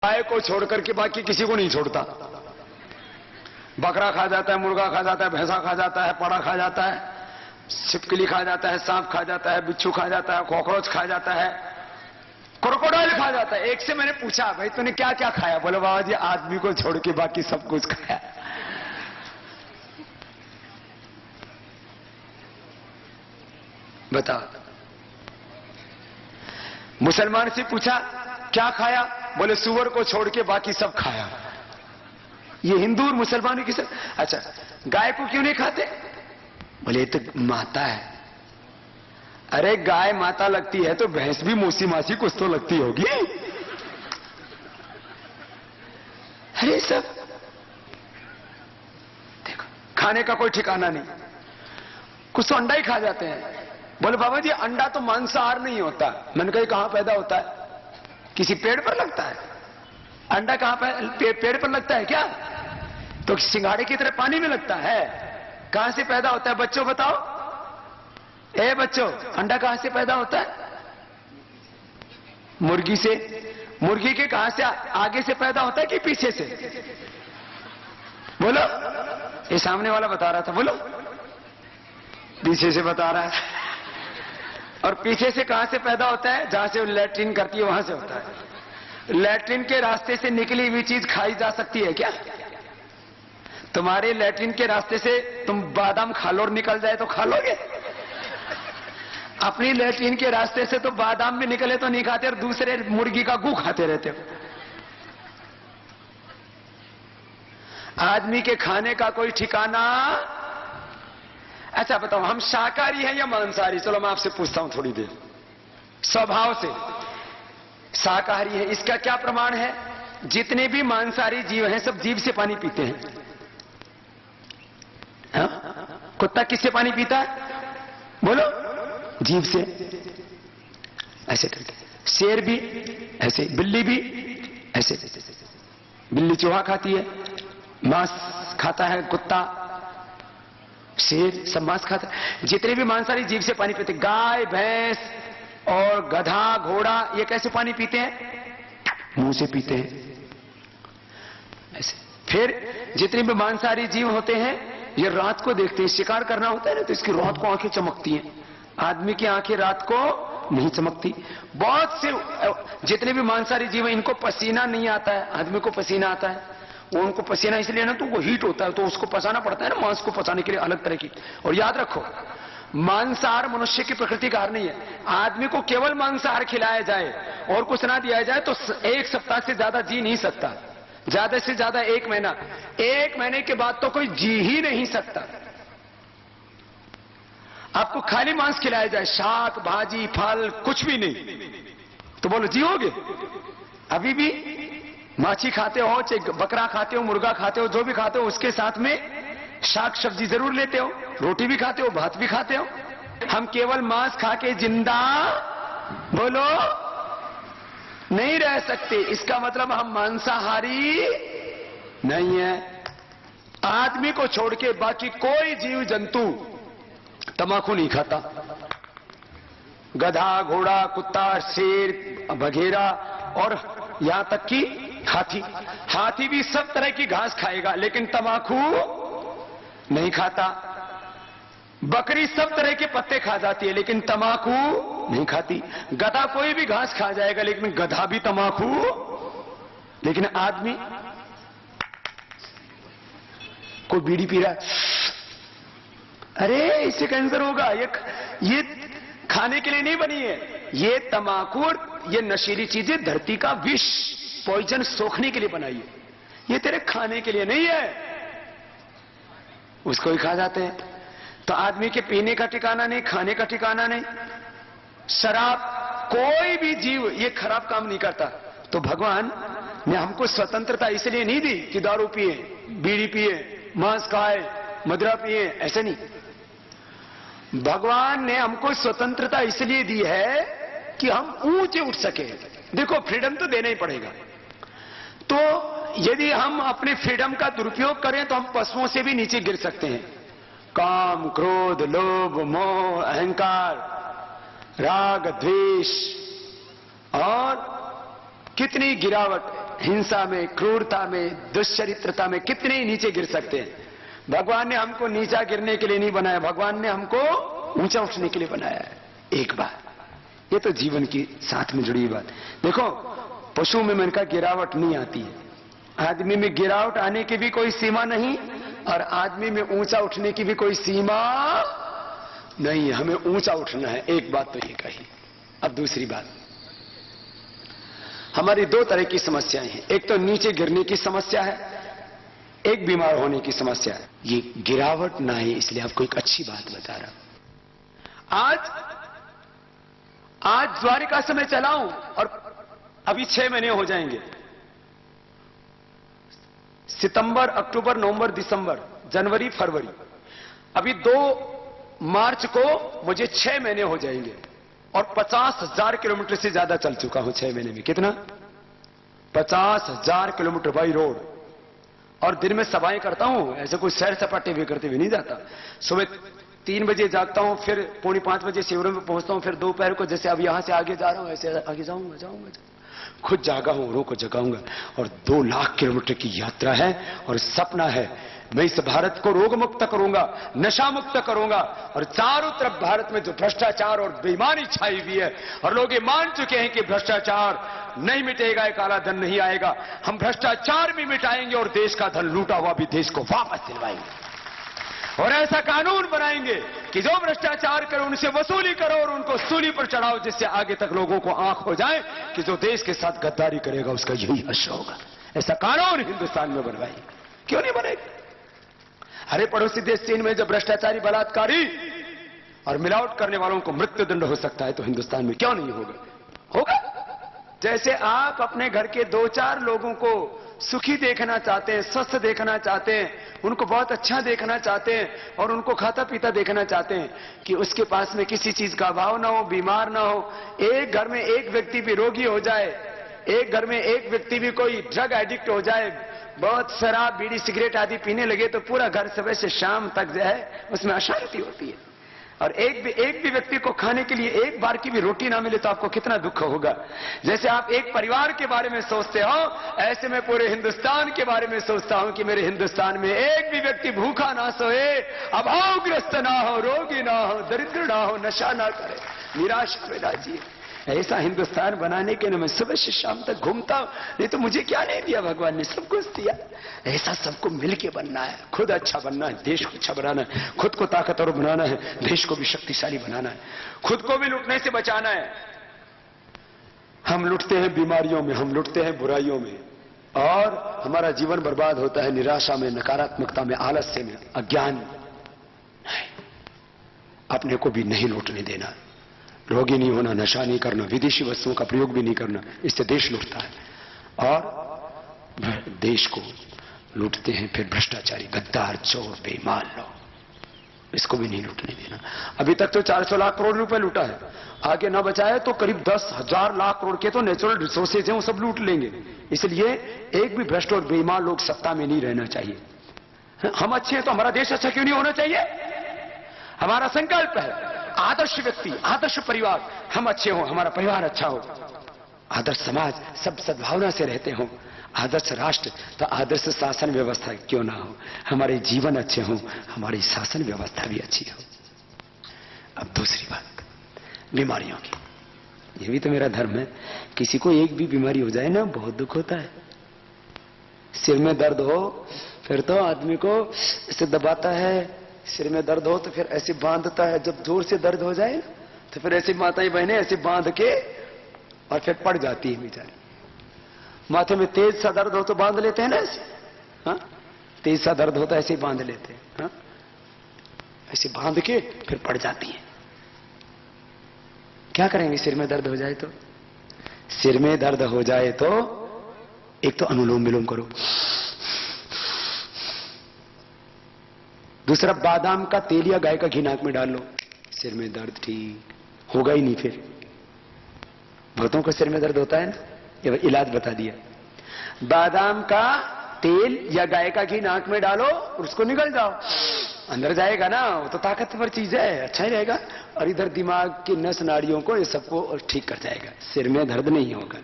गाय को छोड़ करके बाकी किसी को नहीं छोड़ता। बकरा खा जाता है, मुर्गा खा जाता है, भैंसा खा जाता है, पाड़ा खा जाता है, छिपकली खा जाता है, सांप खा जाता है, बिच्छू खा जाता है, कॉकरोच खा जाता है, क्रोकोडाइल खा जाता है। एक से मैंने पूछा, भाई तूने क्या क्या खाया? बोले बाबा जी आदमी को छोड़ के बाकी सब कुछ खाया। बता। मुसलमान से पूछा क्या खाया? बोले सुअर को छोड़ के बाकी सब खाया। ये हिंदू और मुसलमानों की सब। अच्छा, गाय को क्यों नहीं खाते? बोले ये तो माता है। अरे गाय माता लगती है तो भैंस भी मौसी मासी कुछ तो लगती होगी। अरे सब देखो, खाने का कोई ठिकाना नहीं। कुछ तो अंडा ही खा जाते हैं। बोले बाबा जी अंडा तो मांसाहार नहीं होता। मैंने कहा कहां पैदा होता है? किसी पेड़ पर लगता है? अंडा कहां पर? पेड़ पर लगता है क्या? तो सिंघाड़े की तरह पानी में लगता है। कहां से पैदा होता है बच्चों बताओ? ए बच्चों, अंडा कहां से पैदा होता है? मुर्गी से। मुर्गी के कहां से? आगे से पैदा होता है कि पीछे से? बोलो। ये सामने वाला बता रहा था, बोलो। पीछे से बता रहा है। और पीछे से कहां से पैदा होता है? जहां से लैट्रिन करती है वहां से होता है। लैट्रिन के रास्ते से निकली हुई चीज खाई जा सकती है क्या? तुम्हारे लैट्रिन के रास्ते से तुम बादाम खा लो और निकल जाए तो खा लोगे? अपनी लैट्रिन के रास्ते से तो बादाम भी निकले तो नहीं खाते और दूसरे मुर्गी का गू खाते रहते हो। आदमी के खाने का कोई ठिकाना। अच्छा बताओ, हम शाकाहारी हैं या मांसाहारी? चलो मैं आपसे पूछता हूं थोड़ी देर। स्वभाव से शाकाहारी है। इसका क्या प्रमाण है? जितने भी मांसाहारी जीव हैं सब जीभ से पानी पीते हैं। हा? कुत्ता किससे पानी पीता है? बोलो। जीभ से, ऐसे करके। शेर भी ऐसे, बिल्ली भी ऐसे। बिल्ली चूहा खाती है, मांस खाता है कुत्ता, शेर सब मांस खाता है। जितने भी मांसाहारी जीव से पानी पीते। गाय, भैंस और गधा, घोड़ा ये कैसे पानी पीते हैं? मुंह से पीते हैं ऐसे। फिर जितने भी मांसाहारी जीव होते हैं ये रात को देखते हैं। शिकार करना होता है ना तो इसकी रात को आंखें चमकती हैं। आदमी की आंखें रात को नहीं चमकती। बहुत से जितने भी मांसाहारी जीव हैं इनको पसीना नहीं आता है। आदमी को पसीना आता है। वो उनको पसीना इसलिए ना तो वो हीट होता है तो उसको पचाना पड़ता है ना, मांस को पचाने के लिए अलग तरह की। और याद रखो मांसाहार मनुष्य की प्रकृति का हार नहीं है। आदमी को केवल मांसाहार खिलाया जाए और कुछ ना दिया जाए तो एक सप्ताह से ज्यादा जी नहीं सकता। ज्यादा से ज्यादा 1 महीना। 1 महीने के बाद तो कोई जी ही नहीं सकता। आपको खाली मांस खिलाया जाए, शाक भाजी फल कुछ भी नहीं, तो बोलो जियोगे? अभी भी माछी खाते हो, चाहे बकरा खाते हो, मुर्गा खाते हो, जो भी खाते हो उसके साथ में शाक सब्जी जरूर लेते हो, रोटी भी खाते हो, भात भी खाते हो। हम केवल मांस खा के जिंदा बोलो नहीं रह सकते। इसका मतलब हम मांसाहारी नहीं है। आदमी को छोड़ के बाकी कोई जीव जंतु तंबाकू नहीं खाता। गधा, घोड़ा, कुत्ता, शेर, बघेरा और यहां तक कि हाथी। हाथी भी सब तरह की घास खाएगा लेकिन तंबाकू नहीं खाता। बकरी सब तरह के पत्ते खा जाती है लेकिन तंबाकू नहीं खाती। गधा कोई भी घास खा जाएगा लेकिन गधा भी तंबाकू। लेकिन आदमी, कोई बीड़ी पी रहा है, अरे इससे कैंसर होगा। ये खाने के लिए नहीं बनी है। ये तंबाकू और ये नशीली चीजें धरती का विष, पॉइजन सोखने के लिए बनाई है। ये तेरे खाने के लिए नहीं है। उसको ही खा जाते हैं। तो आदमी के पीने का ठिकाना नहीं, खाने का ठिकाना नहीं। शराब, कोई भी जीव ये खराब काम नहीं करता। तो भगवान ने हमको स्वतंत्रता इसलिए नहीं दी कि दारू पिए, बीड़ी पिए, मांस खाए, मदिरा पिए, ऐसे नहीं। भगवान ने हमको स्वतंत्रता इसलिए दी है कि हम ऊंचे उठ सके। देखो फ्रीडम तो देना ही पड़ेगा। तो यदि हम अपने फ्रीडम का दुरुपयोग करें तो हम पशुओं से भी नीचे गिर सकते हैं। काम, क्रोध, लोभ, मोह, अहंकार, राग, द्वेष और कितनी गिरावट हिंसा में, क्रूरता में, दुश्चरित्रता में कितने ही नीचे गिर सकते हैं। भगवान ने हमको नीचा गिरने के लिए नहीं बनाया, भगवान ने हमको ऊंचा उठने के लिए बनाया है। एक बार ये तो जीवन की साथ में जुड़ी हुई बात। देखो पशु में मैंने कहा गिरावट नहीं आती है, आदमी में गिरावट आने की भी कोई सीमा नहीं और आदमी में ऊंचा उठने की भी कोई सीमा नहीं है। हमें ऊंचा उठना है, एक बात तो ये कही। अब दूसरी बात, हमारी दो तरह की समस्याएं हैं। एक तो नीचे गिरने की समस्या है, एक बीमार होने की समस्या है। ये गिरावट ना है, इसलिए आपको एक अच्छी बात बता रहा हूं। आज द्वारिका से मैं चलाऊं और अभी 6 महीने हो जाएंगे, सितंबर, अक्टूबर, नवंबर, दिसंबर, जनवरी, फरवरी, अभी 2 मार्च को मुझे 6 महीने हो जाएंगे और 50,000 किलोमीटर से ज्यादा चल चुका हूं 6 महीने में। कितना? 50,000 किलोमीटर बाई रोड। और दिन में सभाएं करता हूं, ऐसे कोई सैर सपाटे भी करते हुए नहीं जाता। सुबह 3 बजे जागता हूं, फिर 4:45 बजे शिविरों में पहुंचता हूं, फिर दोपहर को जैसे अब यहां से आगे जा रहा हूं ऐसे आगे जाऊंगा। खुद जागा हूं, औरों को जगाऊंगा। और 2 लाख किलोमीटर की यात्रा है और सपना है मैं इस भारत को रोग मुक्त करूंगा, नशा मुक्त करूंगा। और चारों तरफ भारत में जो भ्रष्टाचार और बेईमानी छाई हुई है और लोग ये मान चुके हैं कि भ्रष्टाचार नहीं मिटेगा, काला धन नहीं आएगा, हम भ्रष्टाचार भी मिटाएंगे और देश का धन लूटा हुआ भी देश को वापस दिलवाएंगे। और ऐसा कानून बनाएंगे कि जो भ्रष्टाचार करे उनसे वसूली करो और उनको सूली पर चढ़ाओ, जिससे आगे तक लोगों को आंख हो जाए कि जो देश के साथ गद्दारी करेगा उसका यही हश्र होगा। ऐसा कानून हिंदुस्तान में बनवाएंगे। क्यों नहीं बनेगा? अरे पड़ोसी देश चीन में जब भ्रष्टाचारी, बलात्कारी और मिलावट करने वालों को मृत्युदंड हो सकता है तो हिंदुस्तान में क्यों नहीं होगा? होगा। जैसे आप अपने घर के 2-4 लोगों को सुखी देखना चाहते हैं, स्वस्थ देखना चाहते हैं, उनको बहुत अच्छा देखना चाहते हैं और उनको खाता पीता देखना चाहते हैं कि उसके पास में किसी चीज का अभाव ना हो, बीमार ना हो। एक घर में एक व्यक्ति भी रोगी हो जाए, एक घर में एक व्यक्ति भी कोई ड्रग एडिक्ट हो जाए, बहुत शराब, बीड़ी, सिगरेट आदि पीने लगे तो पूरा घर सुबह से शाम तक जो है उसमें अशांति होती है। और एक भी व्यक्ति को खाने के लिए एक बार की भी रोटी ना मिले तो आपको कितना दुख होगा। जैसे आप एक परिवार के बारे में सोचते हो, ऐसे मैं पूरे हिंदुस्तान के बारे में सोचता हूं कि मेरे हिंदुस्तान में एक भी व्यक्ति भूखा ना सोए, अभावग्रस्त ना हो, रोगी ना हो, दरिद्र ना हो, नशा ना करे, निराशा में ना जिए। ऐसा हिंदुस्तान बनाने के लिए मैं सुबह से शाम तक घूमता हूं। नहीं तो मुझे क्या नहीं दिया भगवान ने? सब कुछ दिया। ऐसा सबको मिलके बनना है, खुद अच्छा बनना है, देश को अच्छा बनाना है, खुद को ताकतवर बनाना है, देश को भी शक्तिशाली बनाना है, खुद को भी लुटने से बचाना है। हम लुटते हैं बीमारियों में, हम लुटते हैं बुराइयों में और हमारा जीवन बर्बाद होता है निराशा में, नकारात्मकता में, आलस्य में, अज्ञान में। अपने को भी नहीं लूटने देना, रोगी नहीं होना, नशा नहीं करना, विदेशी वस्तुओं का प्रयोग भी नहीं करना, इससे देश लुटता है। और देश को लूटते हैं फिर भ्रष्टाचारी, गद्दार, चोर, बेईमान लोग, इसको भी नहीं लूटने देना। अभी तक तो 400 लाख करोड़ रुपए लूटा है, आगे ना बचाए तो करीब 10,000 लाख करोड़ के तो नेचुरल रिसोर्सेज हैं, वो सब लूट लेंगे। इसलिए एक भी भ्रष्ट और बेईमान लोग सत्ता में नहीं रहना चाहिए। हम अच्छे हैं तो हमारा देश अच्छा क्यों नहीं होना चाहिए? हमारा संकल्प है आदर्श व्यक्ति, आदर्श परिवार, हम अच्छे हों, हमारा परिवार अच्छा हो, आदर्श समाज, सब सद्भावना से रहते हों, आदर्श राष्ट्र, तो आदर्श शासन व्यवस्था क्यों ना हो, हमारे जीवन अच्छे हों, हमारी शासन व्यवस्था भी अच्छी हो। अब दूसरी बात बीमारियों की, ये भी तो मेरा धर्म है। किसी को एक भी बीमारी हो जाए ना बहुत दुख होता है। सिर में दर्द हो फिर तो आदमी को इसे दबाता है, सिर में दर्द हो तो फिर ऐसे बांधता है, जब जोर से दर्द हो जाए तो फिर ऐसी माताएं बहनें ऐसे बांध के और फिर पड़ जाती है बेचारी। माथे में तेज सा दर्द हो तो बांध लेते हैं ना ऐसे, हाँ? तेज सा दर्द होता है ऐसे बांध लेते हैं, हाँ? ऐसे बांध के फिर पड़ जाती है। क्या करेंगे सिर में दर्द हो जाए तो? सिर में दर्द हो जाए तो एक तो अनुलोम विलोम करो, दूसरा बादाम का तेल या गाय का घी नाक में डाल लो, सिर में दर्द ठीक होगा ही नहीं। फिर बहुतों को सिर में दर्द होता है ना, ये इलाज बता दिया। बादाम का तेल या गाय का घी नाक में डालो और उसको निकल जाओ, अंदर जाएगा ना, वो तो ताकतवर चीज है, अच्छा ही रहेगा। और इधर दिमाग की नस नाड़ियों को ये सबको ठीक कर जाएगा, सिर में दर्द नहीं होगा।